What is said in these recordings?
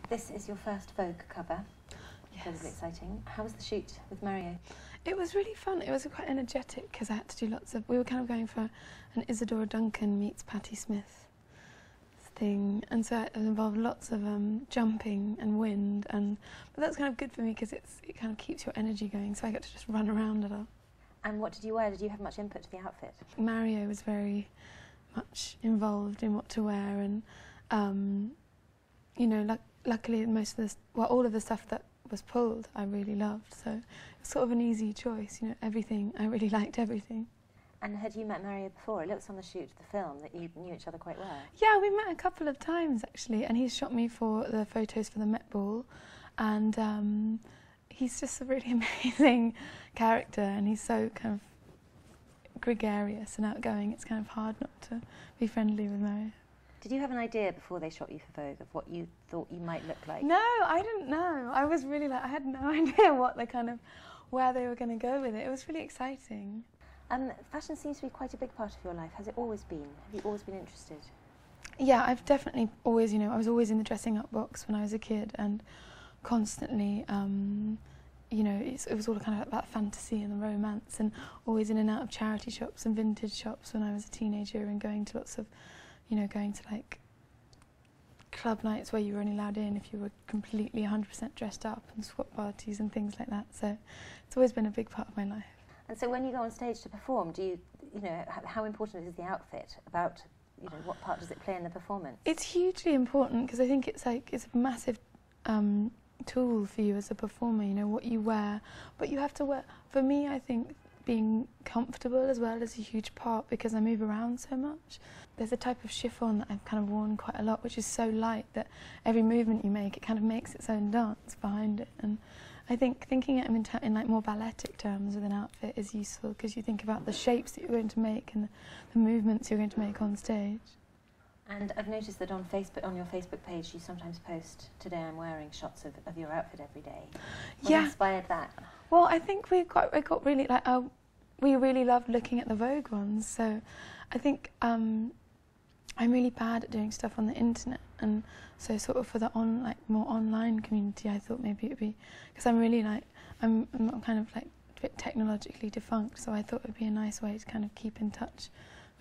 This is your first Vogue cover. Yes. Incredibly exciting. How was the shoot with Mario? It was really fun. It was quite energetic because I had to do lots of... We were kind of going for an Isadora Duncan meets Patti Smith thing, and so it involved lots of jumping and wind, but that's kind of good for me because it kind of keeps your energy going, so I got to just run around a lot. And what did you wear? Did you have much input to the outfit? Mario was very much involved in what to wear, and you know, luckily most of all of the stuff that was pulled I really loved, so it was sort of an easy choice, you know, everything. I really liked everything. And had you met Mario before? It looks on the shoot of the film that you knew each other quite well. Yeah, we met a couple of times actually, and he's shot me for the photos for the Met Ball, and he's just a really amazing character, and he's so kind of gregarious and outgoing. It's kind of hard not to be friendly with Mario. Did you have an idea before they shot you for Vogue of what you thought you might look like? No, I didn't know. I was really I had no idea where they were going to go with it. It was really exciting. Fashion seems to be quite a big part of your life. Has it always been? Have you always been interested? Yeah, I've definitely always, you know, I was always in the dressing up box when I was a kid, and constantly, you know, it was all kind of about fantasy and the romance, and always in and out of charity shops and vintage shops when I was a teenager, and going to lots of, you know, going to like club nights where you were only allowed in if you were completely 100% dressed up, and swap parties and things like that. So it's always been a big part of my life. And so when you go on stage to perform, do you know, how important is the outfit about, you know, what part does it play in the performance? It's hugely important because I think it's a massive tool for you as a performer, you know, what you wear. But you have to wear, for me, I think being comfortable as well is a huge part because I move around so much. There's a type of chiffon that I've kind of worn quite a lot, which is so light that every movement you make, it kind of makes its own dance behind it. And I think thinking it in like more balletic terms with an outfit is useful because you think about the shapes that you're going to make and the movements you're going to make on stage. And I've noticed that on your Facebook page, you sometimes post, "Today I'm wearing," shots of your outfit every day. What inspired that? Well, I think we got really we really loved looking at the Vogue ones. So I think I'm really bad at doing stuff on the internet, and so sort of for the more online community, I thought maybe it'd be, because I'm really I'm kind of like a bit technologically defunct, so I thought it'd be a nice way to kind of keep in touch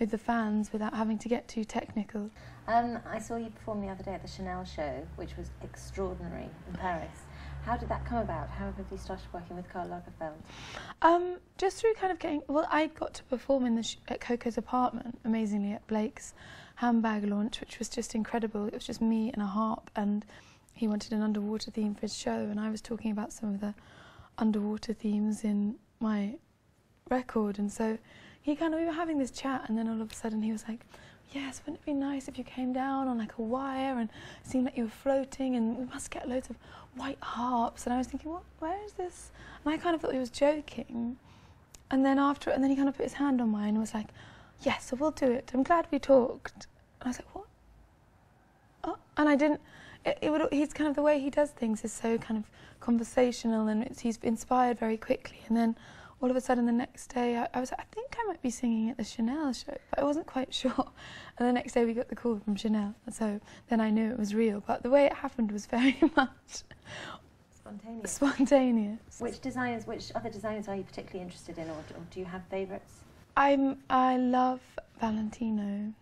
with the fans without having to get too technical. I saw you perform the other day at the Chanel show, which was extraordinary in Paris. How did that come about? How have you started working with Karl Lagerfeld? Just through kind of getting... Well, I got to perform at Coco's apartment, amazingly, at Blake's handbag launch, which was just incredible. It was just me and a harp, and he wanted an underwater theme for his show, and I was talking about some of the underwater themes in my record, and so we were having this chat, and then all of a sudden he was like, "Yes, wouldn't it be nice if you came down on like a wire and it seemed like you were floating, and we must get loads of white harps." And I was thinking, where is this? And I kind of thought he was joking. And then he kind of put his hand on mine and was like, "Yes, so we'll do it. I'm glad we talked." And I was like, "What?" Oh, and I didn't. He's kind of, the way he does things is so kind of conversational, and he's inspired very quickly. And then all of a sudden the next day I was like, "I think I might be singing at the Chanel show," but I wasn't quite sure. And the next day we got the call from Chanel, so then I knew it was real. But the way it happened was very much spontaneous. Which other designers are you particularly interested in, or do you have favourites? I love Valentino.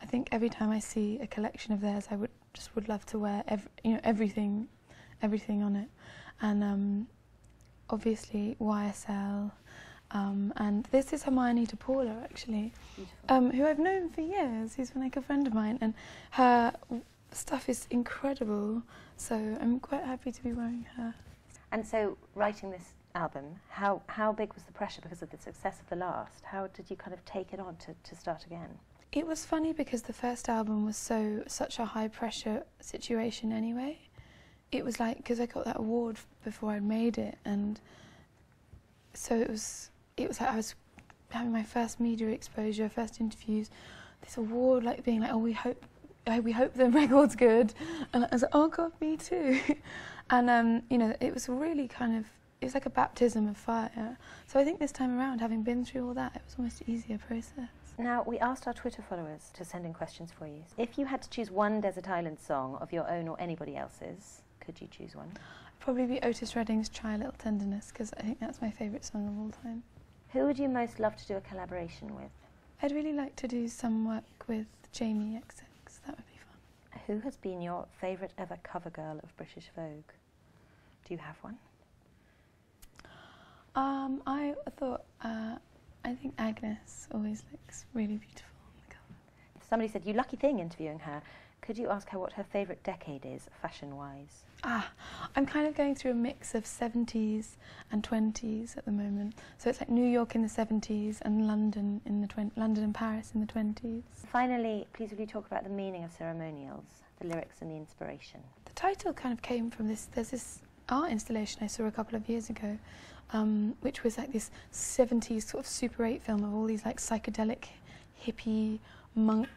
I think every time I see a collection of theirs, I would love to wear everything on it. And obviously YSL, and this is Hermione de Paula, actually, who I've known for years. She's been like a friend of mine, and her stuff is incredible, so I'm quite happy to be wearing her. And so, writing this album, how big was the pressure because of the success of the last? How did you kind of take it on to start again? It was funny because the first album was such a high pressure situation anyway. It was like, because I got that award before I made it, and so it was like I was having my first media exposure, first interviews, this award, like being like, "Oh, we hope the record's good," and I was like, "Oh God, me too." And you know, it was really it was like a baptism of fire. So I think this time around, having been through all that, it was almost an easier process. Now, we asked our Twitter followers to send in questions for you. If you had to choose one Desert Island song of your own or anybody else's, could you choose one? It'd probably be Otis Redding's Try a Little Tenderness, because I think that's my favourite song of all time. Who would you most love to do a collaboration with? I'd really like to do some work with Jamie XX, that would be fun. Who has been your favourite ever cover girl of British Vogue? Do you have one? I think Agnes always looks really beautiful on the cover. Somebody said, you lucky thing interviewing her. Could you ask her what her favourite decade is, fashion-wise? I'm kind of going through a mix of 70s and 20s at the moment. So it's like New York in the 70s and London and Paris in the 20s. Finally, please will you talk about the meaning of Ceremonials, the lyrics and the inspiration? The title kind of came from this, there's this art installation I saw a couple of years ago, which was like this 70s sort of Super 8 film of all these like psychedelic, hippie, monk,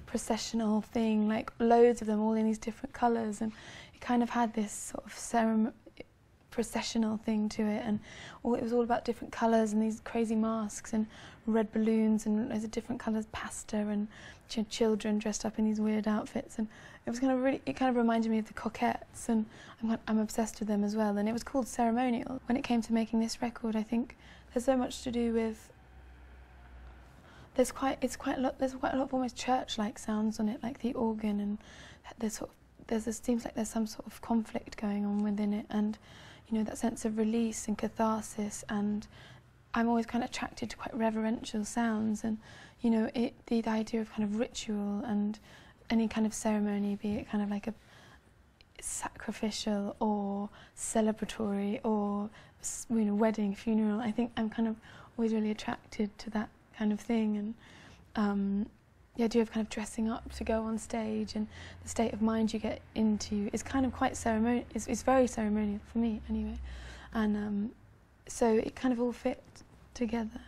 processional thing, like loads of them all in these different colours, and it kind of had this sort of processional thing to it, and it was all about different colours and these crazy masks and red balloons and loads of different colours, pasta and children dressed up in these weird outfits, and it was kind of really, it kind of reminded me of the Coquettes, and I'm obsessed with them as well, and it was called Ceremonial. When it came to making this record, I think there's so much to do with there's quite a lot of almost church-like sounds on it, like the organ, and seems like there's some sort of conflict going on within it, and you know, that sense of release and catharsis, and I'm always kind of attracted to quite reverential sounds, and you know, the idea of kind of ritual and any kind of ceremony, be it kind of like a sacrificial or celebratory or, you know, wedding, funeral. I think I'm kind of always really attracted to that kind of thing, and the idea of kind of dressing up to go on stage and the state of mind you get into is kind of quite ceremonial. It's very ceremonial for me anyway, and so it kind of all fit together.